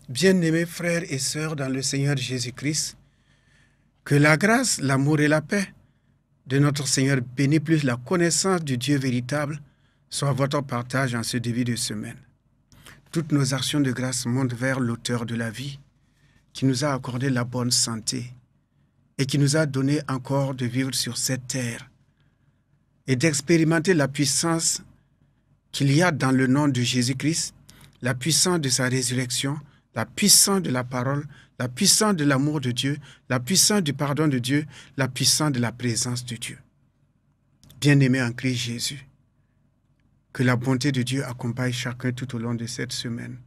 Bien-aimés frères et sœurs dans le Seigneur Jésus-Christ, que la grâce, l'amour et la paix de notre Seigneur béni plus la connaissance du Dieu véritable soient votre partage en ce début de semaine. Toutes nos actions de grâce montent vers l'auteur de la vie, qui nous a accordé la bonne santé et qui nous a donné encore de vivre sur cette terre et d'expérimenter la puissance qu'il y a dans le nom de Jésus-Christ, la puissance de sa résurrection, la puissance de la parole, la puissance de l'amour de Dieu, la puissance du pardon de Dieu, la puissance de la présence de Dieu. Bien-aimés en Christ Jésus, que la bonté de Dieu accompagne chacun tout au long de cette semaine.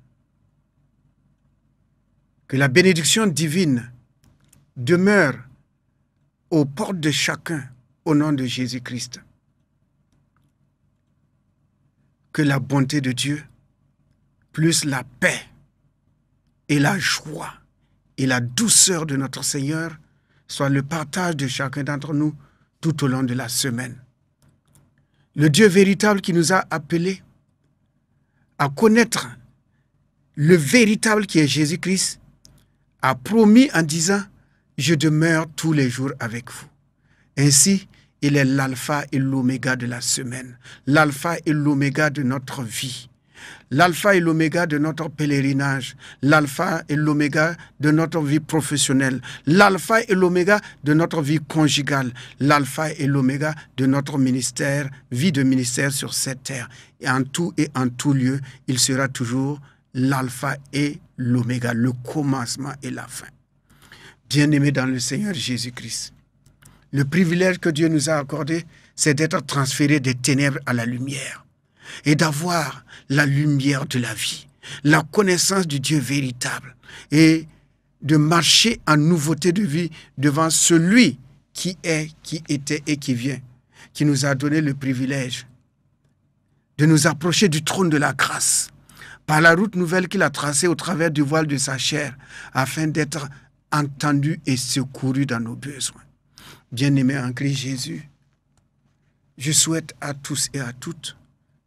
Que la bénédiction divine demeure aux portes de chacun au nom de Jésus-Christ. Que la bonté de Dieu, plus la paix et la joie et la douceur de notre Seigneur soit le partage de chacun d'entre nous tout au long de la semaine. Le Dieu véritable qui nous a appelés à connaître le véritable qui est Jésus-Christ a promis en disant « Je demeure tous les jours avec vous ». Ainsi, il est l'alpha et l'oméga de la semaine, l'alpha et l'oméga de notre vie, l'alpha et l'oméga de notre pèlerinage, l'alpha et l'oméga de notre vie professionnelle, l'alpha et l'oméga de notre vie conjugale, l'alpha et l'oméga de notre ministère, vie de ministère sur cette terre. Et en tout lieu, il sera toujours l'alpha et l'oméga, le commencement et la fin. Bien-aimés dans le Seigneur Jésus-Christ, le privilège que Dieu nous a accordé, c'est d'être transférés des ténèbres à la lumière et d'avoir la lumière de la vie, la connaissance du Dieu véritable et de marcher en nouveauté de vie devant celui qui est, qui était et qui vient, qui nous a donné le privilège de nous approcher du trône de la grâce par la route nouvelle qu'il a tracée au travers du voile de sa chair afin d'être entendu et secouru dans nos besoins. Bien-aimés en Christ Jésus, je souhaite à tous et à toutes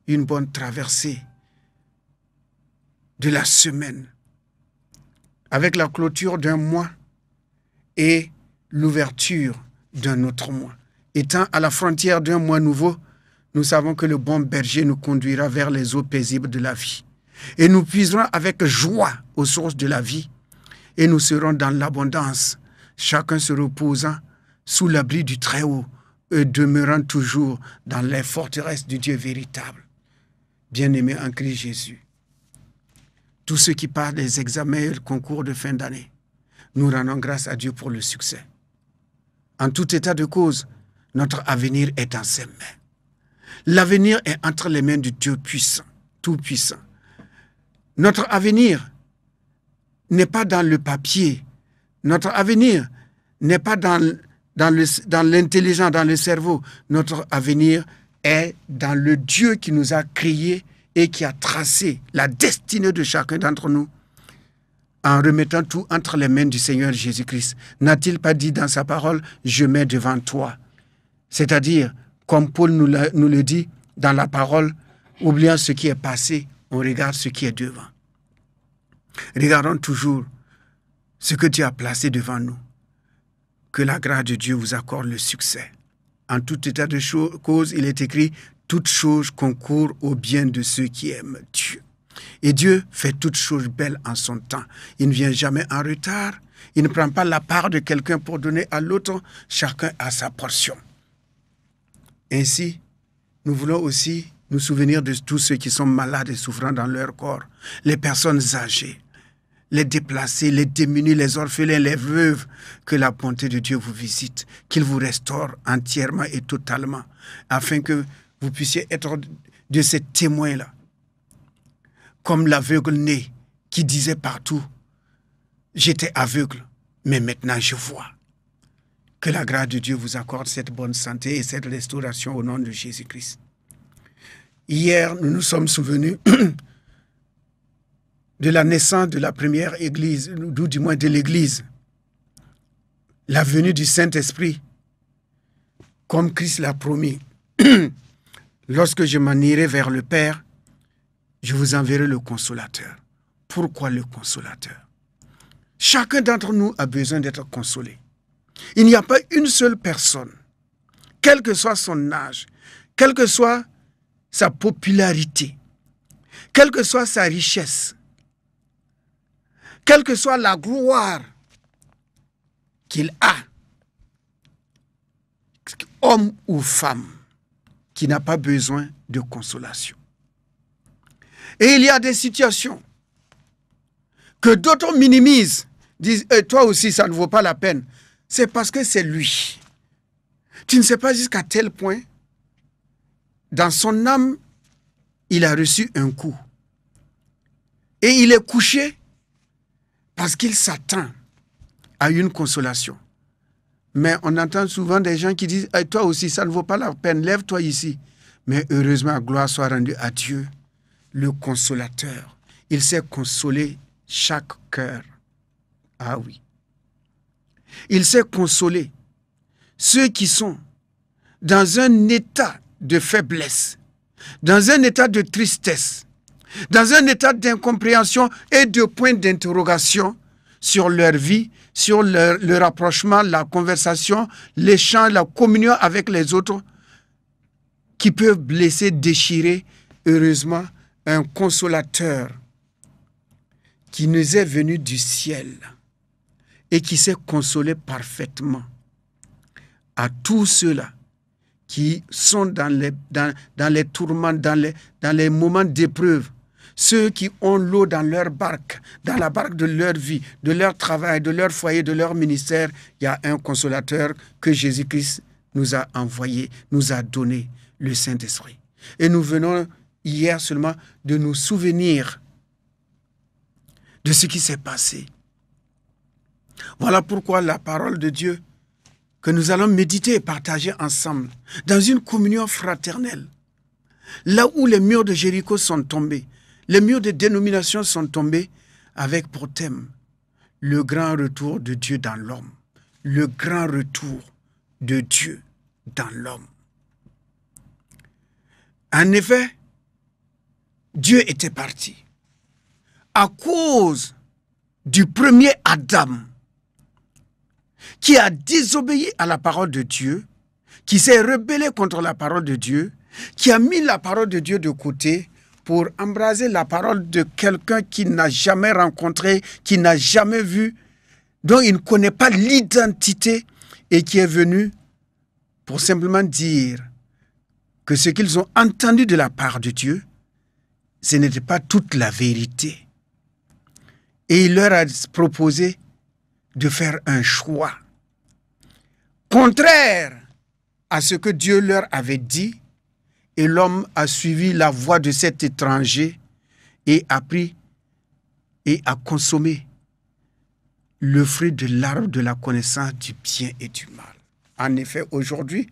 une bonne traversée de la semaine avec la clôture d'un mois et l'ouverture d'un autre mois. Étant à la frontière d'un mois nouveau, nous savons que le bon berger nous conduira vers les eaux paisibles de la vie. Et nous puiserons avec joie aux sources de la vie et nous serons dans l'abondance, chacun se reposant sous l'abri du Très-Haut et demeurant toujours dans les forteresses du Dieu véritable. Bien-aimés en Christ Jésus, tous ceux qui passent les examens et le concours de fin d'année, nous rendons grâce à Dieu pour le succès. En tout état de cause, notre avenir est dans ses mains. L'avenir est entre les mains du Dieu puissant, tout-puissant. Notre avenir n'est pas dans le papier. Notre avenir n'est pas dans l'intelligence, dans le cerveau. Notre avenir est dans le Dieu qui nous a créés et qui a tracé la destinée de chacun d'entre nous en remettant tout entre les mains du Seigneur Jésus-Christ. N'a-t-il pas dit dans sa parole, « Je mets devant toi ». C'est-à-dire, comme Paul nous le dit dans la parole, oubliant ce qui est passé, on regarde ce qui est devant. Regardons toujours ce que Dieu a placé devant nous. Que la grâce de Dieu vous accorde le succès. En tout état de cause, il est écrit « Toutes choses concourent au bien de ceux qui aiment Dieu ». Et Dieu fait toutes choses belles en son temps. Il ne vient jamais en retard. Il ne prend pas la part de quelqu'un pour donner à l'autre. Chacun a sa portion. Ainsi, nous voulons aussi nous souvenir de tous ceux qui sont malades et souffrant dans leur corps. Les personnes âgées, les déplacés, les démunis, les orphelins, les veuves, que la bonté de Dieu vous visite, qu'il vous restaure entièrement et totalement, afin que vous puissiez être de ces témoins-là, comme l'aveugle né qui disait partout, « J'étais aveugle, mais maintenant je vois ». Que la grâce de Dieu vous accorde cette bonne santé et cette restauration au nom de Jésus-Christ. Hier, nous nous sommes souvenus de la naissance de la première église, ou du moins de l'église, la venue du Saint-Esprit, comme Christ l'a promis. Lorsque je m'en irai vers le Père, je vous enverrai le Consolateur. Pourquoi le Consolateur? Chacun d'entre nous a besoin d'être consolé. Il n'y a pas une seule personne, quel que soit son âge, quelle que soit sa popularité, quelle que soit sa richesse, quelle que soit la gloire qu'il a, homme ou femme, qui n'a pas besoin de consolation. Et il y a des situations que d'autres minimisent, disent toi aussi ça ne vaut pas la peine. C'est parce que c'est lui. Tu ne sais pas jusqu'à tel point, dans son âme, il a reçu un coup. Et il est couché parce qu'il s'attend à une consolation. Mais on entend souvent des gens qui disent toi aussi ça ne vaut pas la peine, lève-toi ici. Mais heureusement, gloire soit rendue à Dieu, le consolateur. Il sait consoler chaque cœur. Ah oui. Il sait consoler ceux qui sont dans un état de faiblesse, dans un état de tristesse, dans un état d'incompréhension et de point d'interrogation sur leur vie, sur le rapprochement, la conversation, l'échange, la communion avec les autres, qui peuvent blesser, déchirer. Heureusement, un consolateur qui nous est venu du ciel et qui sait consoler parfaitement à tous ceux-là qui sont dans les tourments, dans les moments d'épreuve, ceux qui ont l'eau dans leur barque, dans la barque de leur vie, de leur travail, de leur foyer, de leur ministère. Il y a un consolateur que Jésus-Christ nous a envoyé, nous a donné, le Saint-Esprit. Et nous venons hier seulement de nous souvenir de ce qui s'est passé. Voilà pourquoi la parole de Dieu que nous allons méditer et partager ensemble dans une communion fraternelle, là où les murs de Jéricho sont tombés, les murs de dénomination sont tombés, avec pour thème le grand retour de Dieu dans l'homme, le grand retour de Dieu dans l'homme. En effet, Dieu était parti à cause du premier Adam qui a désobéi à la parole de Dieu, qui s'est rebellé contre la parole de Dieu, qui a mis la parole de Dieu de côté pour embraser la parole de quelqu'un qui n'a jamais rencontré, qui n'a jamais vu, dont il ne connaît pas l'identité et qui est venu pour simplement dire que ce qu'ils ont entendu de la part de Dieu, ce n'était pas toute la vérité. Et il leur a proposé de faire un choix contraire à ce que Dieu leur avait dit, et l'homme a suivi la voie de cet étranger et a pris et a consommé le fruit de l'arbre de la connaissance du bien et du mal. En effet, aujourd'hui,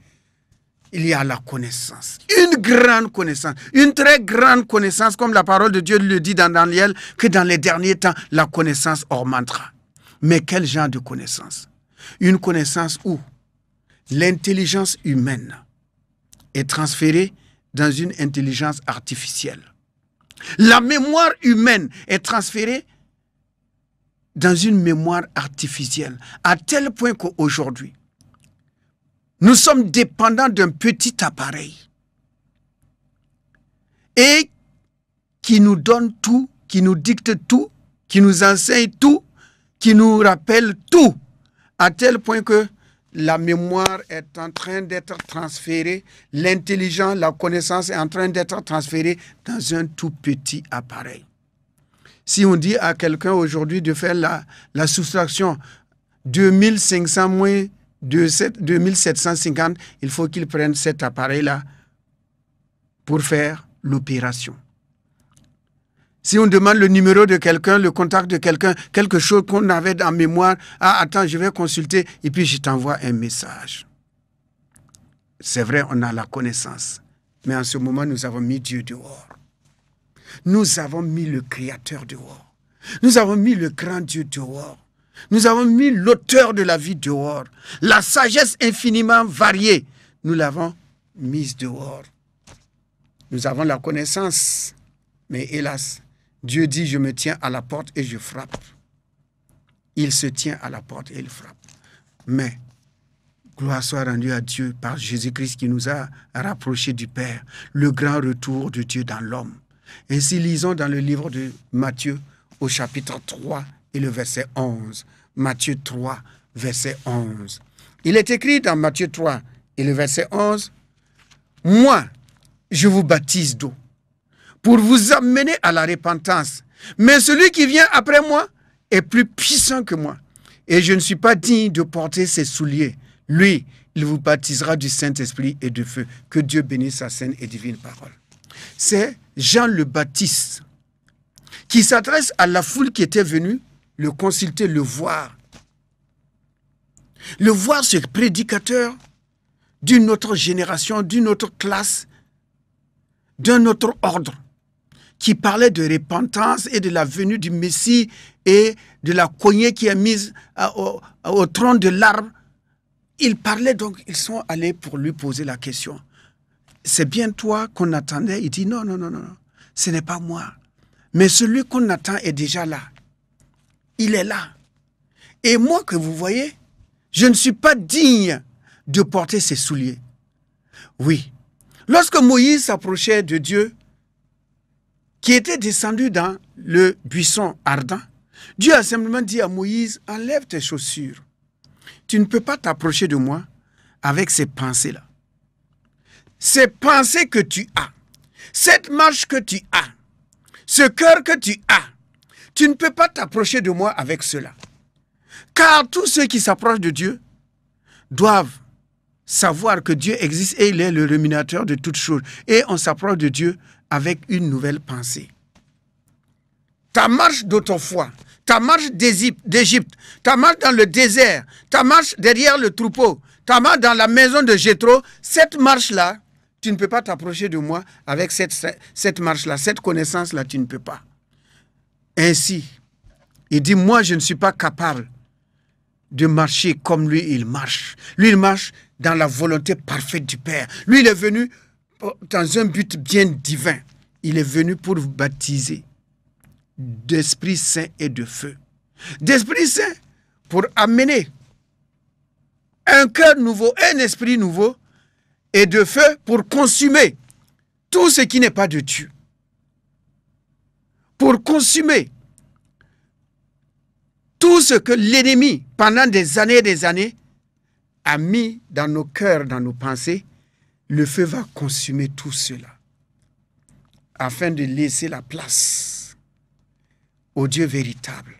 il y a la connaissance, une grande connaissance, une très grande connaissance, comme la parole de Dieu le dit dans Daniel, que dans les derniers temps, la connaissance augmentera. Mais quel genre de connaissance? Une connaissance où l'intelligence humaine est transférée dans une intelligence artificielle. La mémoire humaine est transférée dans une mémoire artificielle, à tel point qu'aujourd'hui, nous sommes dépendants d'un petit appareil et qui nous donne tout, qui nous dicte tout, qui nous enseigne tout, qui nous rappelle tout, à tel point que la mémoire est en train d'être transférée, l'intelligence, la connaissance est en train d'être transférée dans un tout petit appareil. Si on dit à quelqu'un aujourd'hui de faire la soustraction 2500 moins 2750, il faut qu'il prenne cet appareil-là pour faire l'opération. Si on demande le numéro de quelqu'un, le contact de quelqu'un, quelque chose qu'on avait en mémoire, attends, je vais consulter et puis je t'envoie un message. C'est vrai, on a la connaissance, mais en ce moment, nous avons mis Dieu dehors. Nous avons mis le Créateur dehors. Nous avons mis le grand Dieu dehors. Nous avons mis l'auteur de la vie dehors. La sagesse infiniment variée, nous l'avons mise dehors. Nous avons la connaissance, mais hélas, Dieu dit, je me tiens à la porte et je frappe. il se tient à la porte et il frappe. Mais, gloire soit rendue à Dieu par Jésus-Christ qui nous a rapprochés du Père, le grand retour de Dieu dans l'homme. Ainsi, lisons dans le livre de Matthieu au chapitre 3 et le verset 11. Matthieu 3, verset 11. Il est écrit dans Matthieu 3 et le verset 11, « Moi, je vous baptise d'eau pour vous amener à la repentance. Mais celui qui vient après moi est plus puissant que moi. Et je ne suis pas digne de porter ses souliers. Lui, il vous baptisera du Saint-Esprit et de feu. » Que Dieu bénisse sa sainte et divine parole. C'est Jean le Baptiste qui s'adresse à la foule qui était venue le consulter, le voir. Le voir, ce prédicateur d'une autre génération, d'une autre classe, d'un autre ordre, qui parlait de repentance et de la venue du Messie et de la cognée qui est mise au tronc de l'arbre. Il parlait donc, ils sont allés pour lui poser la question. C'est bien toi qu'on attendait? Il dit non, non, non, non, ce n'est pas moi. Mais celui qu'on attend est déjà là. Il est là. Et moi que vous voyez, je ne suis pas digne de porter ses souliers. Oui. Lorsque Moïse s'approchait de Dieu, qui était descendu dans le buisson ardent, Dieu a simplement dit à Moïse, enlève tes chaussures. Tu ne peux pas t'approcher de moi avec ces pensées-là. Ces pensées que tu as, cette marche que tu as, ce cœur que tu as, tu ne peux pas t'approcher de moi avec cela. Car tous ceux qui s'approchent de Dieu doivent savoir que Dieu existe et il est le rémunérateur de toutes choses. Et on s'approche de Dieu avec une nouvelle pensée. Ta marche d'autrefois, ta marche d'Égypte, ta marche dans le désert, ta marche derrière le troupeau, ta marche dans la maison de Jéthro, cette marche-là, tu ne peux pas t'approcher de moi avec cette marche-là, cette connaissance-là, tu ne peux pas. Ainsi, il dit, moi, je ne suis pas capable de marcher comme lui, il marche. Lui, il marche dans la volonté parfaite du Père. Lui, il est venu dans un but bien divin. Il est venu pour vous baptiser d'Esprit Saint et de feu. D'Esprit Saint pour amener un cœur nouveau, un esprit nouveau, et de feu pour consumer tout ce qui n'est pas de Dieu. Pour consumer tout ce que l'ennemi, pendant des années, a mis dans nos cœurs, dans nos pensées, le feu va consumer tout cela, afin de laisser la place au Dieu véritable,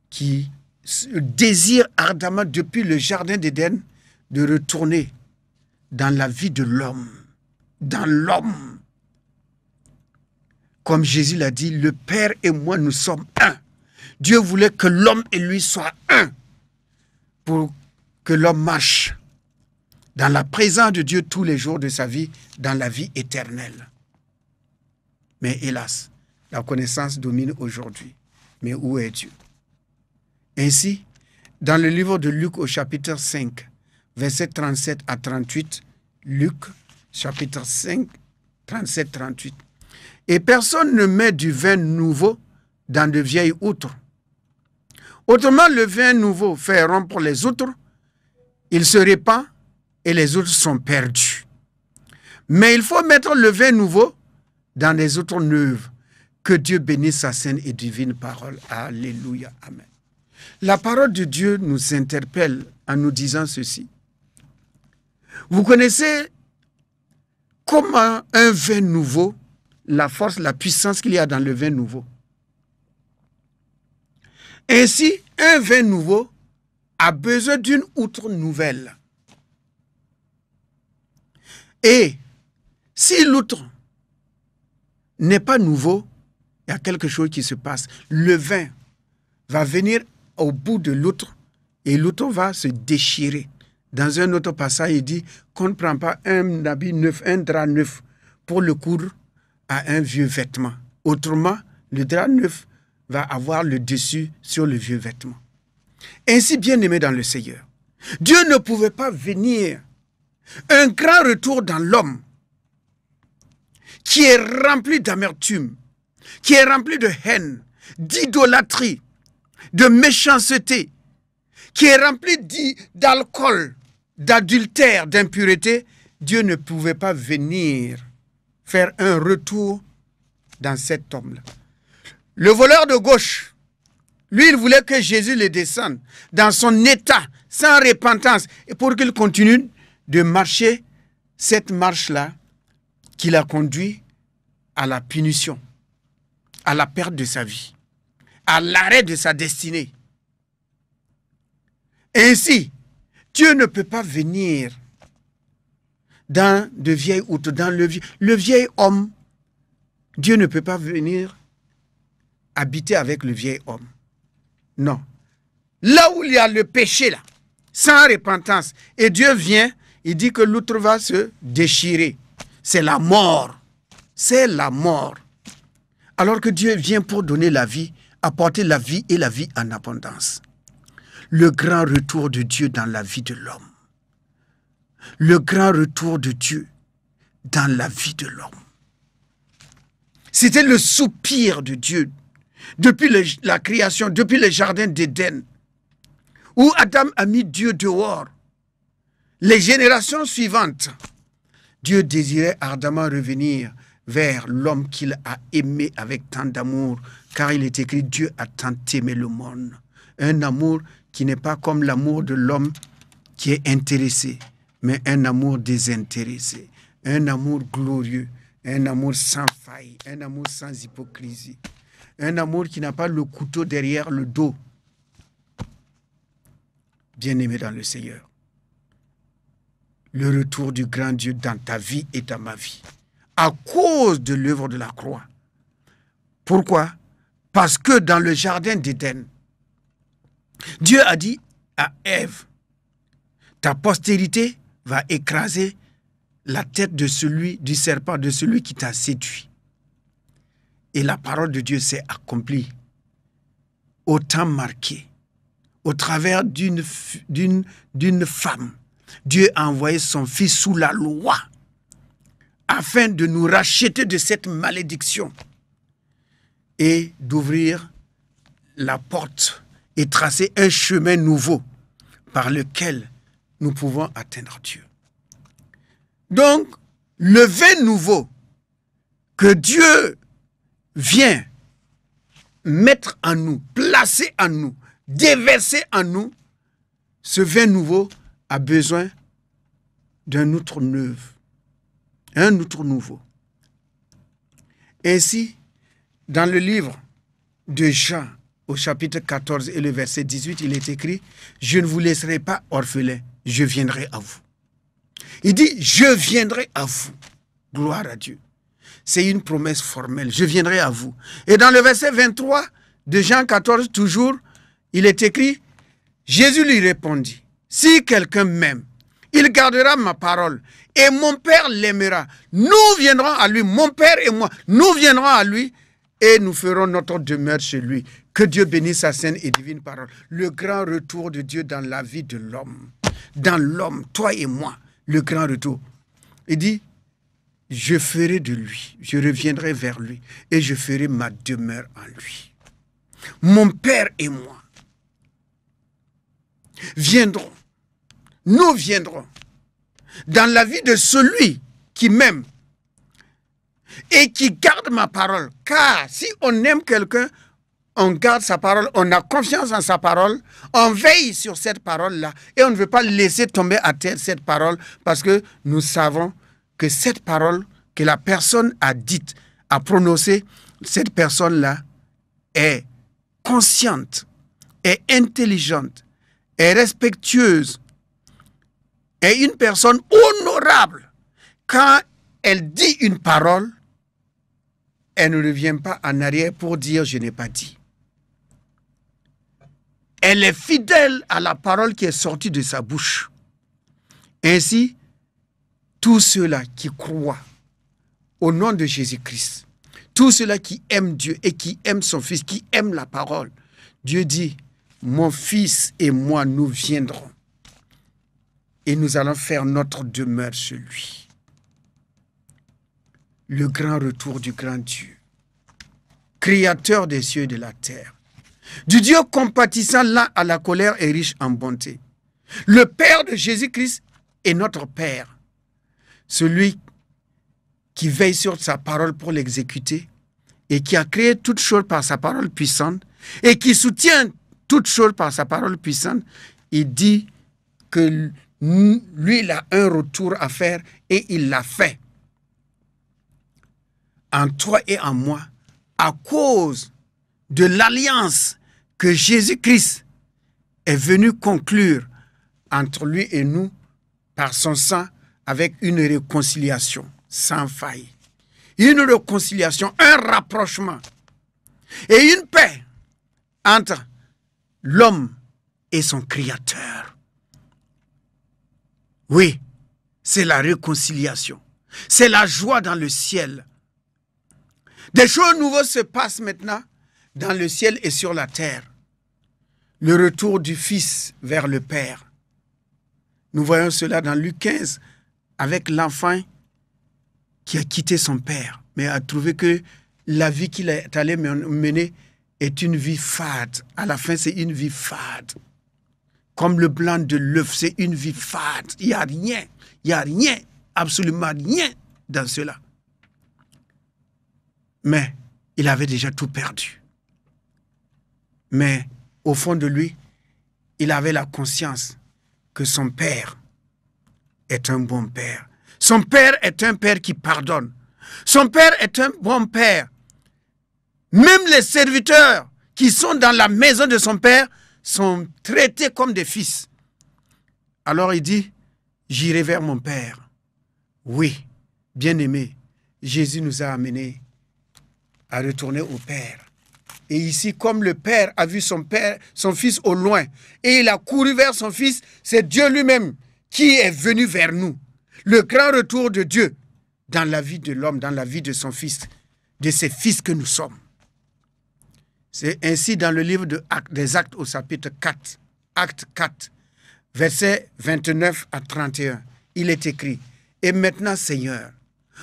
qui désire ardemment depuis le jardin d'Éden de retourner dans la vie de l'homme, dans l'homme. Comme Jésus l'a dit, le Père et moi, nous sommes un. Dieu voulait que l'homme et lui soient un pour que l'homme marche dans la présence de Dieu tous les jours de sa vie, dans la vie éternelle. Mais hélas, la connaissance domine aujourd'hui. Mais où est Dieu? Ainsi, dans le livre de Luc au chapitre 5, versets 37 à 38, Luc, chapitre 5, 37-38. Et personne ne met du vin nouveau dans de vieilles outres. Autrement, le vin nouveau fait rompre les outres, il se répand et les outres sont perdues. Mais il faut mettre le vin nouveau dans des outres neuves. Que Dieu bénisse sa sainte et divine parole. Alléluia. Amen. La parole de Dieu nous interpelle en nous disant ceci. Vous connaissez comment un vin nouveau, la force, la puissance qu'il y a dans le vin nouveau. Ainsi, un vin nouveau a besoin d'une outre nouvelle. Et si l'outre n'est pas nouveau, il y a quelque chose qui se passe. Le vin va venir au bout de l'outre et l'outre va se déchirer. Dans un autre passage, il dit qu'on ne prend pas un habit neuf, un drap neuf pour le coudre à un vieux vêtement. Autrement, le drap neuf va avoir le dessus sur le vieux vêtement. Ainsi, bien-aimé dans le Seigneur, Dieu ne pouvait pas venir un grand retour dans l'homme qui est rempli d'amertume, qui est rempli de haine, d'idolâtrie, de méchanceté, qui est rempli d'alcool, d'adultère, d'impureté, Dieu ne pouvait pas venir faire un retour dans cet homme-là. Le voleur de gauche, lui, il voulait que Jésus le descende dans son état, sans repentance, et pour qu'il continue de marcher cette marche-là qui l'a conduit à la punition, à la perte de sa vie, à l'arrêt de sa destinée. Ainsi, Dieu ne peut pas venir dans de vieilles outres, dans le vieil homme. Dieu ne peut pas venir habiter avec le vieil homme. Non. Là où il y a le péché, là, sans repentance, et Dieu vient, il dit que l'outre va se déchirer. C'est la mort. C'est la mort. Alors que Dieu vient pour donner la vie, apporter la vie et la vie en abondance. Le grand retour de Dieu dans la vie de l'homme. Le grand retour de Dieu dans la vie de l'homme. C'était le soupir de Dieu depuis la création, depuis le jardin d'Éden, où Adam a mis Dieu dehors. Les générations suivantes, Dieu désirait ardemment revenir vers l'homme qu'il a aimé avec tant d'amour, car il est écrit, Dieu a tant aimé le monde. Un amour qui n'est pas comme l'amour de l'homme qui est intéressé, mais un amour désintéressé, un amour glorieux, un amour sans faille, un amour sans hypocrisie, un amour qui n'a pas le couteau derrière le dos. Bien-aimé dans le Seigneur, le retour du grand Dieu dans ta vie et dans ma vie, à cause de l'œuvre de la croix. Pourquoi? Parce que dans le jardin d'Éden, Dieu a dit à Ève, ta postérité va écraser la tête de celui, du serpent, de celui qui t'a séduit. Et la parole de Dieu s'est accomplie au temps marqué, au travers d'une femme. Dieu a envoyé son fils sous la loi afin de nous racheter de cette malédiction et d'ouvrir la porte et tracer un chemin nouveau par lequel nous pouvons atteindre Dieu. Donc, le vin nouveau que Dieu vient mettre en nous, placer en nous, déverser en nous, ce vin nouveau a besoin d'un outre neuf, un outre nouveau. Ainsi, dans le livre de Jean, au chapitre 14 et le verset 18, il est écrit, « Je ne vous laisserai pas orphelins, je viendrai à vous. » Il dit, « Je viendrai à vous. » Gloire à Dieu. C'est une promesse formelle, « Je viendrai à vous. » Et dans le verset 23 de Jean 14, toujours, il est écrit, Jésus lui répondit, « Si quelqu'un m'aime, il gardera ma parole, et mon Père l'aimera. Nous viendrons à lui, mon Père et moi, nous viendrons à lui, et nous ferons notre demeure chez lui. » Que Dieu bénisse sa sainte et divine parole. Le grand retour de Dieu dans la vie de l'homme. Dans l'homme, toi et moi, le grand retour. Il dit, je ferai de lui, je reviendrai vers lui, et je ferai ma demeure en lui. Mon Père et moi viendrons, nous viendrons dans la vie de celui qui m'aime et qui garde ma parole. Car si on aime quelqu'un, on garde sa parole, on a confiance en sa parole, on veille sur cette parole-là et on ne veut pas laisser tomber à terre cette parole parce que nous savons que cette parole que la personne a dite, a prononcée, cette personne-là est consciente, est intelligente, est respectueuse, est une personne honorable. Quand elle dit une parole, elle ne revient pas en arrière pour dire « je n'ai pas dit ». Elle est fidèle à la parole qui est sortie de sa bouche. Ainsi, tous ceux-là qui croient au nom de Jésus-Christ, tous ceux-là qui aiment Dieu et qui aiment son Fils, qui aiment la parole, Dieu dit, mon Fils et moi, nous viendrons et nous allons faire notre demeure chez lui. Le grand retour du grand Dieu, créateur des cieux et de la terre, du Dieu compatissant, lent à la colère et riche en bonté. Le Père de Jésus-Christ est notre Père, celui qui veille sur sa parole pour l'exécuter et qui a créé toutes choses par sa parole puissante et qui soutient toutes choses par sa parole puissante. Il dit que lui, il a un retour à faire et il l'a fait en toi et en moi à cause de l'alliance que Jésus-Christ est venu conclure entre lui et nous par son sang avec une réconciliation sans faille. Une réconciliation, un rapprochement et une paix entre l'homme et son Créateur. Oui, c'est la réconciliation. C'est la joie dans le ciel. Des choses nouvelles se passent maintenant dans le ciel et sur la terre. Le retour du Fils vers le Père. Nous voyons cela dans Luc 15 avec l'enfant qui a quitté son père, mais a trouvé que la vie qu'il est allé mener est une vie fade. À la fin, c'est une vie fade. Comme le blanc de l'œuf, c'est une vie fade. Il n'y a rien, absolument rien dans cela. Mais il avait déjà tout perdu. Mais au fond de lui, il avait la conscience que son père est un bon père. Son père est un père qui pardonne. Son père est un bon père. Même les serviteurs qui sont dans la maison de son père sont traités comme des fils. Alors il dit, j'irai vers mon père. Oui, bien-aimé, Jésus nous a amenés à retourner au Père. Et ici, comme le Père a vu son fils au loin, et il a couru vers son fils, c'est Dieu lui-même qui est venu vers nous. Le grand retour de Dieu dans la vie de l'homme, dans la vie de son fils, de ses fils que nous sommes. C'est ainsi dans le livre des Actes au chapitre 4, Acte 4, versets 29 à 31. Il est écrit, « Et maintenant, Seigneur,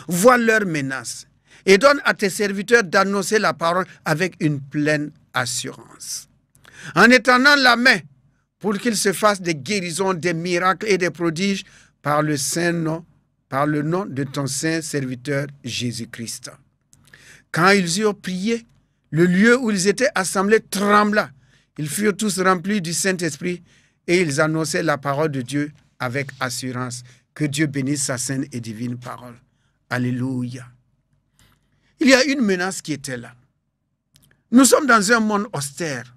vois leurs menaces et donne à tes serviteurs d'annoncer la parole avec une pleine assurance. En étendant la main pour qu'il se fasse des guérisons, des miracles et des prodiges par le nom de ton saint serviteur Jésus-Christ. » Quand ils eurent prié, le lieu où ils étaient assemblés trembla. Ils furent tous remplis du Saint-Esprit et ils annonçaient la parole de Dieu avec assurance. Que Dieu bénisse sa sainte et divine parole. Alléluia. Il y a une menace qui était là. Nous sommes dans un monde austère.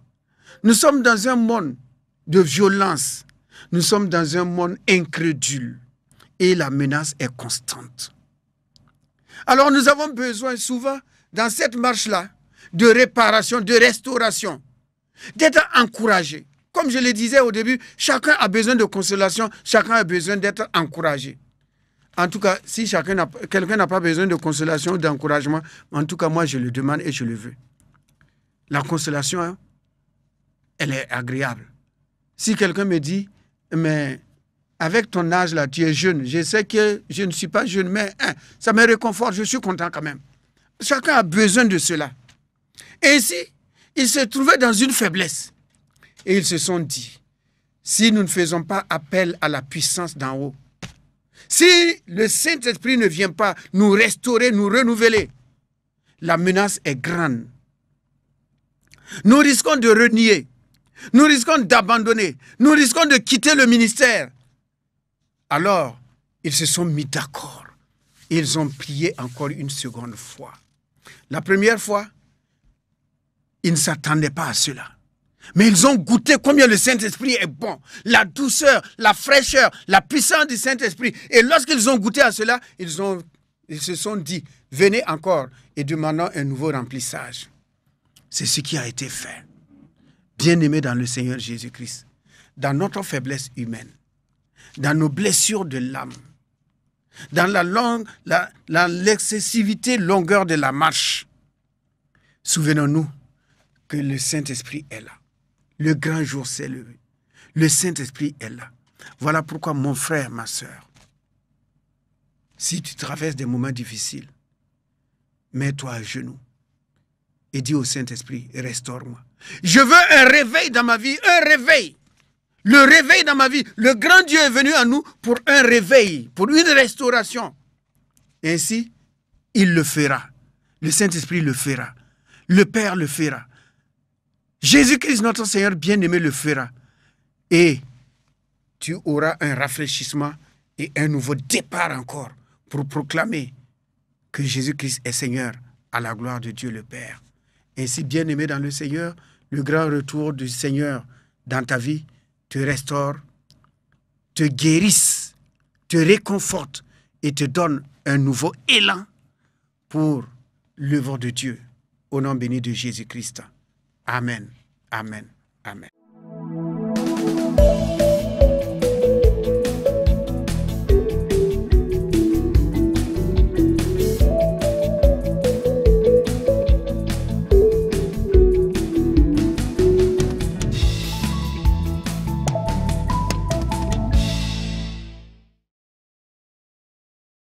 Nous sommes dans un monde de violence. Nous sommes dans un monde incrédule. Et la menace est constante. Alors nous avons besoin souvent, dans cette marche-là, de réparation, de restauration, d'être encouragé. Comme je le disais au début, chacun a besoin de consolation, chacun a besoin d'être encouragé. En tout cas, si quelqu'un n'a pas besoin de consolation ou d'encouragement, en tout cas, moi, je le demande et je le veux. La consolation, hein, elle est agréable. Si quelqu'un me dit, mais avec ton âge là, tu es jeune, je sais que je ne suis pas jeune, mais hein, ça me réconforte, je suis content quand même. Chacun a besoin de cela. Et ici, ils se trouvaient dans une faiblesse. Et ils se sont dit, si nous ne faisons pas appel à la puissance d'en haut, si le Saint-Esprit ne vient pas nous restaurer, nous renouveler, la menace est grande. Nous risquons de renier, nous risquons d'abandonner, nous risquons de quitter le ministère. Alors, ils se sont mis d'accord. Ils ont prié encore une seconde fois. La première fois, ils ne s'attendaient pas à cela. Mais ils ont goûté combien le Saint-Esprit est bon. La douceur, la fraîcheur, la puissance du Saint-Esprit. Et lorsqu'ils ont goûté à cela, ils se sont dit, venez encore et demandons un nouveau remplissage. C'est ce qui a été fait. Bien-aimés dans le Seigneur Jésus-Christ, dans notre faiblesse humaine, dans nos blessures de l'âme, dans l'excessivité longueur de la marche, souvenons-nous que le Saint-Esprit est là. Le grand jour s'est levé. Le Saint-Esprit est là. Voilà pourquoi, mon frère, ma soeur, si tu traverses des moments difficiles, mets-toi à genoux et dis au Saint-Esprit, restaure-moi. Je veux un réveil dans ma vie, un réveil. Le réveil dans ma vie. Le grand Dieu est venu à nous pour un réveil, pour une restauration. Et ainsi, il le fera. Le Saint-Esprit le fera. Le Père le fera. Jésus-Christ, notre Seigneur bien-aimé, le fera. Et tu auras un rafraîchissement et un nouveau départ encore pour proclamer que Jésus-Christ est Seigneur à la gloire de Dieu le Père. Ainsi, bien-aimé dans le Seigneur, le grand retour du Seigneur dans ta vie te restaure, te guérisse, te réconforte et te donne un nouveau élan pour l'œuvre de Dieu. Au nom béni de Jésus-Christ. Amen. Amen. Amen.